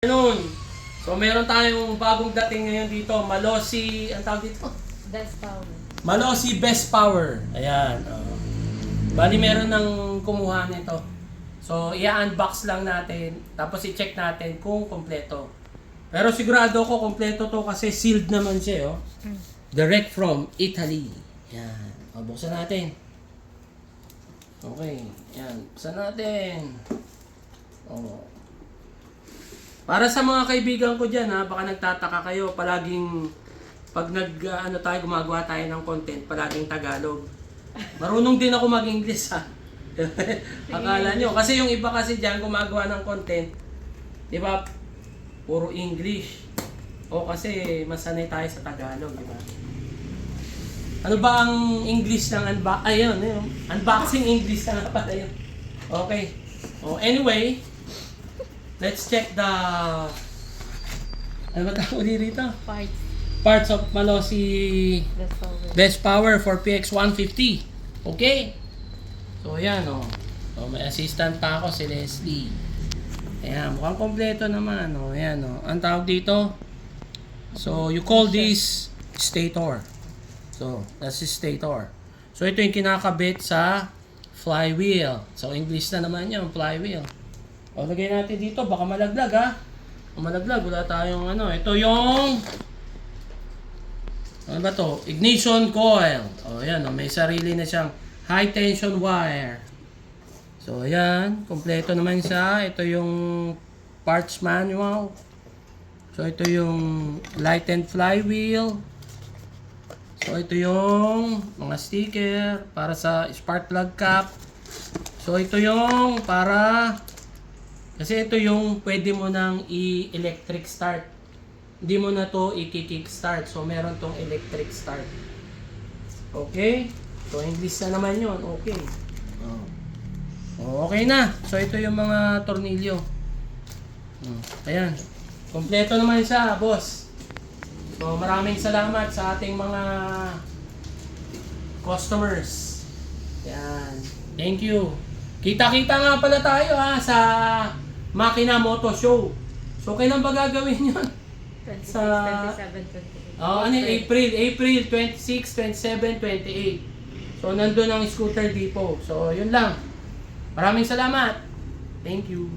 Noon. So meron tayong bagong dating ngayon dito, Malossi, ang tawag dito? Best power. Malossi Best Power. Ayan. Bali meron ng kumuha nito. So i-unbox lang natin, tapos i-check natin kung kompleto. Pero sigurado ko kompleto to kasi sealed naman siya, oh. Direct from Italy. Ayan. O, buksan natin. Okay. Ayan. Buksan natin. Oh. Para sa mga kaibigan ko dyan, ha, baka nagtataka kayo, palaging pag gumagawa tayo ng content, palaging Tagalog. Marunong din ako mag-English, ha. Akala nyo. Kasi yung iba kasi dyan, gumagawa ng content, di ba, puro English. O kasi masanay tayo sa Tagalog, di ba? Ano ba ang English ng unboxing English na nga pala yun. Okay. O, anyway, let's check the... Ano ba tawag dito? Parts of Malossi Best Power for PX150. Okay? So, ayan, o. So, may assistant pa ako, si Leslie. Ayan, mukhang kompleto naman, o. Ayan, o. Ang tawag dito? So, you call this stator. So, that's the stator. So, ito yung kinakabit sa flywheel. So, English na naman yun, flywheel. O, lagay natin dito. Baka malaglag, ha? Kung malaglag, wala tayong ano. Ito yung... Ano ba to? Ignition coil. O, yan. O, may sarili na siyang high tension wire. So, ayan. Kompleto naman siya. Ito yung parts manual. So, ito yung light and flywheel. So, ito yung mga sticker para sa spark plug cap. So, ito yung para... Kasi ito yung pwede mo nang i-electric start. Hindi mo na to i-kick start. So, meron tong electric start. Okay? So, English na naman yun. Okay. Okay na. So, ito yung mga tornilyo. Ayan. Kompleto naman siya, boss. So, maraming salamat sa ating mga customers. Ayan. Thank you. Kita-kita nga pala tayo, ha, sa Makina Moto Show. So, kailan ba gagawin yun? 26, Sa 27, 28. April 26, 27, 28. So, nandun ang Scooter Depot. So, yun lang. Maraming salamat. Thank you.